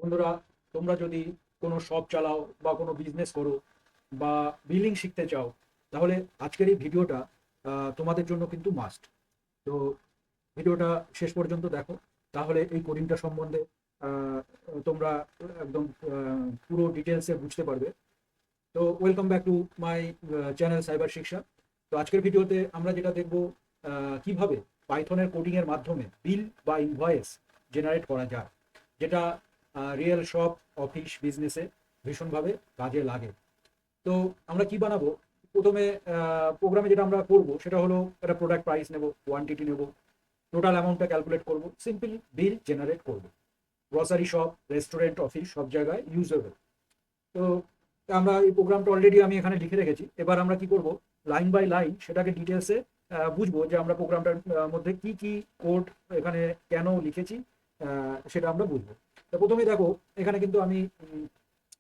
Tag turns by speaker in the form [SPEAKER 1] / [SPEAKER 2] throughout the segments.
[SPEAKER 1] বন্ধুরা, তোমরা যদি কোনো শপ চালাও বা কোনো বিজনেস করো বা বিলিং শিখতে চাও, তাহলে আজকের এই ভিডিওটা তোমাদের জন্য কিন্তু মাস্ট। তো ভিডিওটা শেষ পর্যন্ত দেখো, তাহলে এই কোডিংটা সম্বন্ধে আহ, তোমরা একদম পুরো ডিটেলসে বুঝতে পারবে। তো welcome back to my channel cyber শিক্ষা। তো আজকের ভিডিওতে আমরা যেটা দেখব, কিভাবে পাইথনের কোডিং এর মাধ্যমে বিল বা ইনভয়েস জেনারেট করা যায়, যেটা রিয়েল শপ অফিস বিজনেসে ভীষণভাবে কাজে লাগে। তো আমরা কি বানাবো? প্রথমে প্রোগ্রামে যেটা আমরা করব সেটা হলো একটা প্রোডাক্ট প্রাইস নেব, কোয়ান্টিটি নেব, টোটাল অ্যামাউন্টটা ক্যালকুলেট করব, সিম্পল বিল জেনারেট করব। গ্রসারি শপ, রেস্টুরেন্ট, অফিস সব জায়গায় ইউজেবল। তো আমরা এই প্রোগ্রামটা অলরেডি আমি এখানে লিখে রেখেছি। এবার আমরা কি করব, লাইন বাই লাইন সেটাকে ডিটেলসে বুঝবো যে আমরা প্রোগ্রামটার মধ্যে কি কি কোড এখানে কেন লিখেছি, সেটা আমরা বুঝবো। তো প্রথমে দেখো, এখানে কিন্তু আমি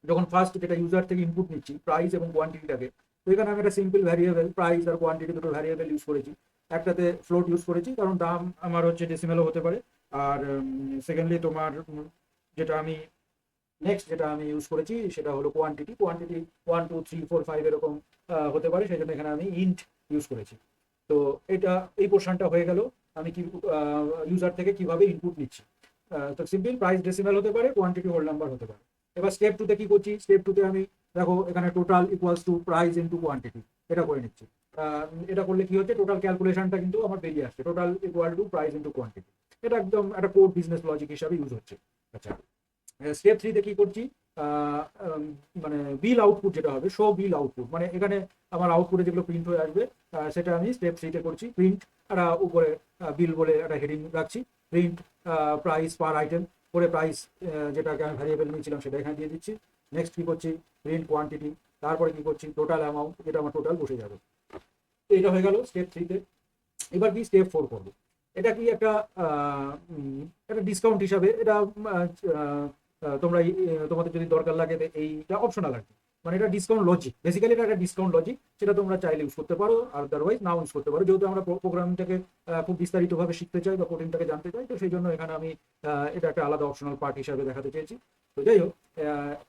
[SPEAKER 1] যখন ফার্স্ট যেটা ইউজার থেকে ইনপুট নিচ্ছি প্রাইস এবং কোয়ান্টিটিটাকে, তো এখানে আমি একটা সিম্পল ভ্যারিয়েবল প্রাইস আর কোয়ান্টিটি দুটো ভ্যারিয়েবল ইউজ করেছি। একটাতে ফ্লোট ইউজ করেছি কারণ দাম আমার হচ্ছে ডেসিমেলও হতে পারে। আর সেকেন্ডলি তোমার যেটা আমি নেক্সট যেটা আমি ইউজ করেছি সেটা হলো কোয়ান্টিটি। কোয়ান্টিটি 1 2 3 4 5 এরকম হতে পারে, সেই জন্য এখানে আমি ইন্ট ইউজ করেছি। তো এটা এই পোর্শনটা হয়ে গেল। আমি কি ইউজার থেকে কিভাবে ইনপুট নিচ্ছি। তো সিম্পল প্রাইস ডেসিমাল হতে পারে, কোয়ান্টিটি হোল নাম্বার হতে পারে। এবার স্টেপ টুতে কি করছি, স্টেপ টুতে আমি দেখো এখানে total equals to price into quantity এটা করে নিচ্ছি। এটা করলে কি হচ্ছে, টোটাল ক্যালকুলেশনটা কিন্তু আমার বেরিয়ে আসছে, total equal to price into quantity. এটা একদম একটা কোড বিজনেস লজিক হিসাবে ইউজ হচ্ছে। আচ্ছা, স্টেপ থ্রিতে কি করছি, আহ, উম, মানে বিল আউটপুট যেটা হবে, শো বিল আউটপুট, মানে এখানে আমার আউটপুটে যেগুলো প্রিন্ট হয়ে আসবে সেটা আমি স্টেপ থ্রিতে করছি। প্রিন্ট একটা উপরে বিল বলে একটা হেডিং রাখছি, প্রিন্ট প্রাইস পার আইটেম করে প্রাইস যেটাকে আমি ভ্যারিয়েবল নিয়েছিলাম সেটা এখানে দিয়ে দিচ্ছি। নেক্সট কি করছি, প্রিন্ট কোয়ান্টিটি, তারপরে কি করছি টোটাল অ্যামাউন্ট, যেটা আমার টোটাল বসে যাবে। তো এটা হয়ে গেল স্টেপ থ্রিতে। এবার কি স্টেপ ফোর করবো। এটা কি একটা একটা ডিসকাউন্ট হিসাবে এটা তোমরা তোমাদের যদি দরকার লাগে তো এইটা অপশনাল আর কি। মানে এটা ডিসকাউন্ট লজিক, বেসিক্যালি এটা একটা ডিসকাউন্ট লজিক, সেটা তোমরা চাইলে ইউজ করতে পারো, আর আদারওয়াইজ নাও ইউজ করতে পারো। যেহেতু আমরা প্রোগ্রামিংটাকে খুব বিস্তারিতভাবে শিখতে চাই বা কোডিংটাকে জানতে চাই, তো সেই জন্য এখানে আমি এটা একটা আলাদা অপশনাল পার্ট হিসাবে দেখাতে চেয়েছি। তো যাই হোক,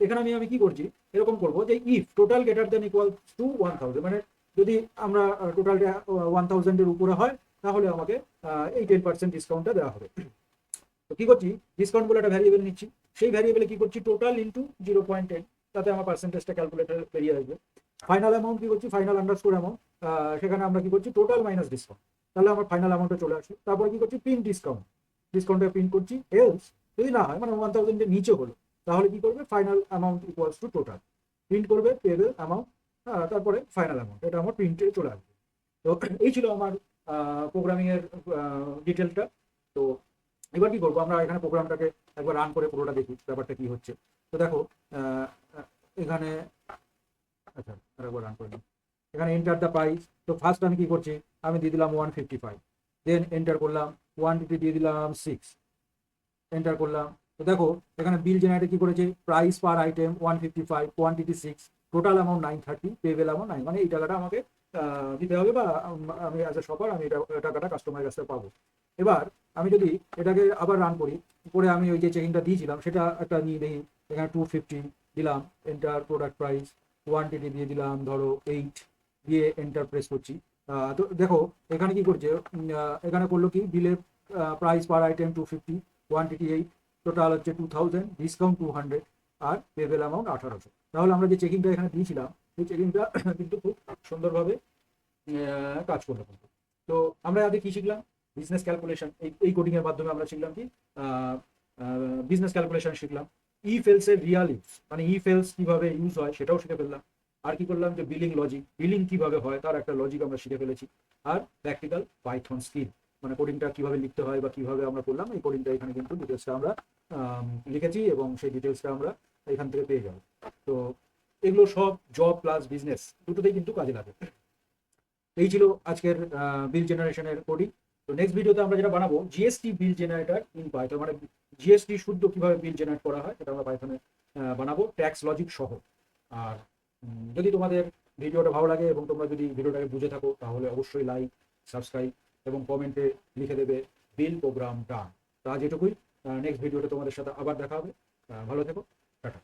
[SPEAKER 1] এখানে আমি কি করছি, এরকম করবো যে if total greater than equal to 1000, মানে যদি আমরা টোটালটা 1000-এর উপরে হয়, তাহলে আমাকে এই 10% ডিসকাউন্টটা দেওয়া হবে। তো কি করছি, ডিসকাউন্ট বলে একটা ভ্যারিয়েবল নিচ্ছি, সেই ভ্যারিয়েবলে কি করছি টোটাল ইন্টু 0.10, তাতে আমার পার্সেন্টেজটা ক্যালকুলেটার বেরিয়ে আসবে। ফাইনাল অ্যামাউন্ট কি করছি, ফাইনাল আন্ডারস্কোর অ্যামাউন্ট, সেখানে আমরা কি করছি টোটাল মাইনাস ডিসকাউন্ট, তাহলে আমার ফাইনাল অ্যামাউন্টটা চলে আসবে। তারপরে কি করছি, প্রিন্ট ডিসকাউন্ট, ডিসকাউন্টটা প্রিন্ট করছি। এলস যদি না হয়, মানে 1000-এর নিচে হলো, তাহলে কি করবে, final amount equals to total, print করবে পেয়েবল অ্যামাউন্ট, তারপরে ফাইনাল অ্যামাউন্ট, এটা আমার প্রিন্টে চলে আসবে। তো এই ছিল আমার প্রোগ্রামিং এর ডিটেলটা। তো এবার কি করবো, আমরা এখানে প্রোগ্রামটাকে একবার রান করে পুরোটা দেখি ব্যাপারটা কি হচ্ছে। তো দেখো, আহ, এখানে, আচ্ছা আরেকবার রান করে নিই। এখানে এন্টার দ্য প্রাইস। তো ফার্স্ট আমি কি করছি, আমি দিয়ে দিলাম 155, দেন এন্টার করলাম, কোয়ান্টিটি দিয়ে দিলাম 6, এন্টার করলাম। তো দেখো এখানে বিল জেনারেটর কি করেছে, price per item 155, quantity 6, total amount 930, payable amount 9, মানে এই টাকাটা আমাকে দিতে হবে, বা আমি অ্যাজ এ শপার আমি এটা টাকাটা কাস্টমারের কাছ থেকে পাবো। এবার আমি যদি এটাকে আবার রান করি, করে আমি ওই যে চেকিংটা দিয়েছিলাম সেটা একটা নিয়ে দেখি, এখানে 250 দিলাম, এন্টার প্রোডাক্ট প্রাইস, কোয়ান্টিটি দিয়ে দিলাম ধরো 8, দিয়ে এন্টার প্রেস করছি। তো দেখো এখানে কি করছে, এখানে করলো কি, বিলের price per item 250, quantity 8, total হচ্ছে 2000, ডিসকাউন্ট 200, আর পেবেল অ্যামাউন্ট 1800। তাহলে আমরা যে চেকিংটা এখানে দিয়েছিলাম সেই চেকিংটা কিন্তু খুব সুন্দরভাবে কাজ করলো কিন্তু। তো আমরা আগে কি শিখলাম, বিজনেস ক্যালকুলেশন, এই কোডিং এর মাধ্যমে আমরা শিখলাম কি, বিজনেস ক্যালকুলেশন শিখলাম। ই ফেলস এর রিয়াল ইউজ, মানে ই ফেলস কিভাবে ইউজ হয় সেটাও শিখে ফেললাম। আর কি করলাম, যে বিলিং লজিক, বিলিং কিভাবে হয় তার একটা লজিক আমরা শিখে ফেলেছি। আর প্র্যাকটিক্যাল পাইথন স্কিল, মানে কোডিংটা কিভাবে লিখতে হয় বা কিভাবে আমরা করলাম, এই কোডিংটা এখানে কিন্তু ডিটেলসটা আমরা লিখেছি, এবং সেই ডিটেলসটা আমরা এখান থেকে পেয়ে যাবো। তো এগুলো সব জব প্লাস বিজনেস দুটোতেই কিন্তু কাজে লাগে। এই ছিল আজকের বিল জেনারেশনের কোডিং। তো নেক্সট ভিডিওতে আমরা যেটা বানাবো, GST bill generator in Python, মানে জিএসটি শুদ্ধ কিভাবে বিল জেনারেট করা হয় সেটা আমরা পাইথনে বানাবো, ট্যাক্স লজিক সহ। আর যদি তোমাদের ভিডিওটা ভালো লাগে এবং তোমরা যদি ভিডিওটাকে বুঝে থাকো, তাহলে অবশ্যই লাইক, সাবস্ক্রাইব এবং কমেন্টে লিখে দেবে বিল প্রোগ্রাম ডান। তো আজ এটুকুই, নেক্সট ভিডিওতে তোমাদের সাথে আবার দেখা হবে। ভালো থেকো, টাটা।